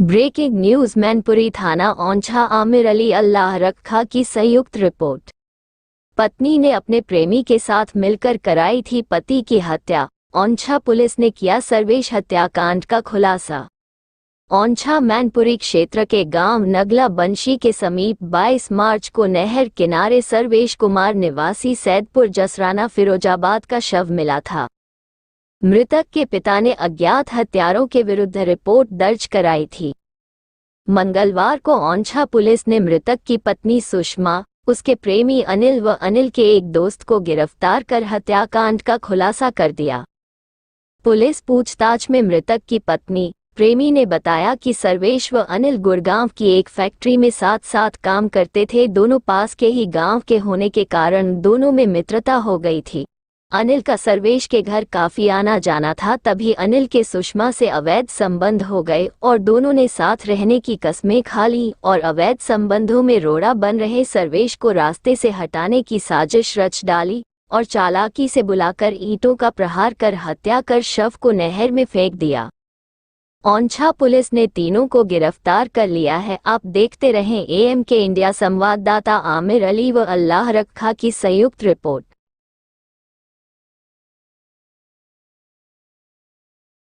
Breaking news Mainpuri थाना ओंछा आमिर अली अल्लाह रखा की संयुक्त रिपोर्ट। पत्नी ने अपने प्रेमी के साथ मिलकर कराई थी पति की हत्या। ओंछा पुलिस ने किया सर्वेश हत्याकांड का खुलासा। ओंछा मैनपुरी क्षेत्र के गांव नगला बंशी के समीप 22 मार्च को नहर किनारे सर्वेश कुमार निवासी सैदपुर जसराना फिरोजाबाद का शव मिला था। मृतक के पिता ने अज्ञात हत्यारों के विरुद्ध रिपोर्ट दर्ज कराई थी। मंगलवार को ओंछा पुलिस ने मृतक की पत्नी सुषमा, उसके प्रेमी अनिल व अनिल के एक दोस्त को गिरफ्तार कर हत्याकांड का खुलासा कर दिया। पुलिस पूछताछ में मृतक की पत्नी, प्रेमी ने बताया कि सर्वेश व अनिल गुड़गांव की एक फैक्ट्री में साथ साथ काम करते थे। दोनों पास के ही गांव के होने के कारण दोनों में मित्रता हो गई थी। अनिल का सर्वेश के घर काफी आना जाना था, तभी अनिल के सुषमा से अवैध संबंध हो गए और दोनों ने साथ रहने की कस्में खा ली और अवैध संबंधों में रोड़ा बन रहे सर्वेश को रास्ते से हटाने की साजिश रच डाली और चालाकी से बुलाकर ईंटों का प्रहार कर हत्या कर शव को नहर में फेंक दिया। ओंछा पुलिस ने तीनों को गिरफ्तार कर लिया है। आप देखते रहें AMK इंडिया। संवाददाता आमिर अली व अल्लाह रखा की संयुक्त रिपोर्ट।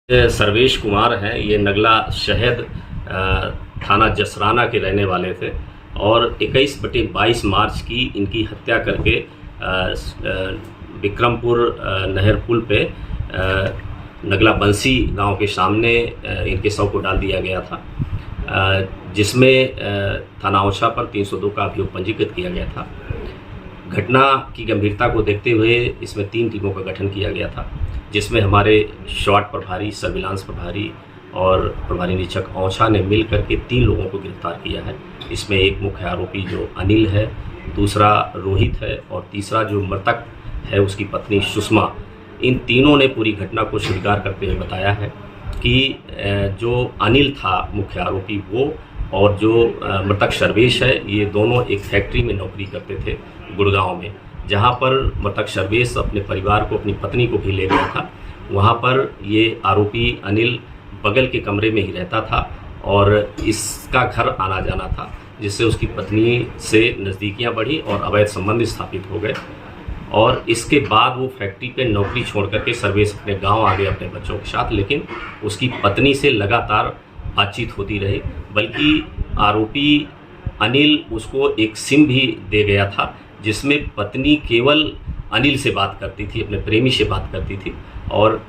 सर्वेश कुमार हैं, ये नगला शहद थाना जसराना के रहने वाले थे और 21/22 मार्च की इनकी हत्या करके विक्रमपुर नहर पुल पे नगला बंसी गांव के सामने इनके शव को डाल दिया गया था, जिसमें थाना ओंछा पर 302 का अभियोग पंजीकृत किया गया था। घटना की गंभीरता को देखते हुए इसमें 3 टीमों का गठन किया गया था, जिसमें हमारे SWAT प्रभारी, सर्विलांस प्रभारी और प्रभारी निरीक्षक ओंछा ने मिल करके 3 लोगों को गिरफ्तार किया है। इसमें एक मुख्य आरोपी जो अनिल है, दूसरा रोहित है और तीसरा जो मृतक है उसकी पत्नी सुषमा। इन तीनों ने पूरी घटना को स्वीकार करते हुए बताया है कि जो अनिल था मुख्य आरोपी वो और जो मृतक सर्वेश है, ये दोनों एक फैक्ट्री में नौकरी करते थे गुड़गांव में, जहां पर मृतक सर्वेश अपने परिवार को, अपनी पत्नी को भी ले गया था। वहां पर ये आरोपी अनिल बगल के कमरे में ही रहता था और इसका घर आना जाना था, जिससे उसकी पत्नी से नज़दीकियां बढ़ी और अवैध संबंध स्थापित हो गए। और इसके बाद वो फैक्ट्री पे नौकरी छोड़ करके सर्वेश अपने गाँव आ गए अपने बच्चों के साथ, लेकिन उसकी पत्नी से लगातार बातचीत होती रही, बल्कि आरोपी अनिल उसको एक सिम भी दे गया था, जिसमें पत्नी केवल अनिल से बात करती थी, अपने प्रेमी से बात करती थी। और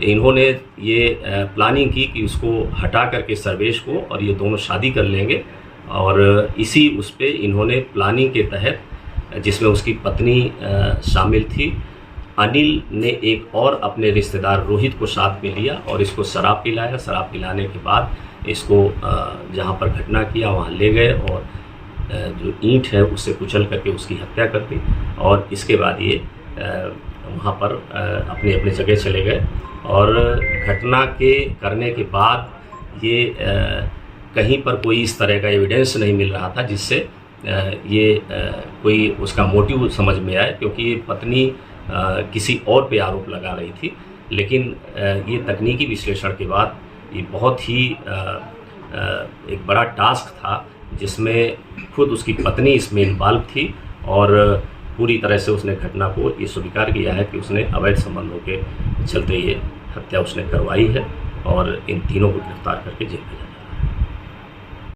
इन्होंने ये प्लानिंग की कि उसको हटा करके सर्वेश को और ये दोनों शादी कर लेंगे। और इसी उस पे इन्होंने प्लानिंग के तहत, जिसमें उसकी पत्नी शामिल थी, अनिल ने एक और अपने रिश्तेदार रोहित को साथ में लिया और इसको शराब पिलाया। शराब पिलाने के बाद इसको जहाँ पर घटना किया वहाँ ले गए और जो ईंट है उससे कुचल करके उसकी हत्या कर दी। और इसके बाद ये वहाँ पर अपने अपने जगह चले गए। और घटना के करने के बाद ये कहीं पर कोई इस तरह का एविडेंस नहीं मिल रहा था जिससे ये कोई उसका मोटिव समझ में आए, क्योंकि पत्नी किसी और पे आरोप लगा रही थी। लेकिन ये तकनीकी विश्लेषण के बाद ये बहुत ही एक बड़ा टास्क था, जिसमें खुद उसकी पत्नी इसमें इन्वॉल्व थी और पूरी तरह से उसने घटना को ये स्वीकार किया है कि उसने अवैध संबंधों के चलते ये हत्या उसने करवाई है और इन तीनों को गिरफ्तार करके जेल भेजा।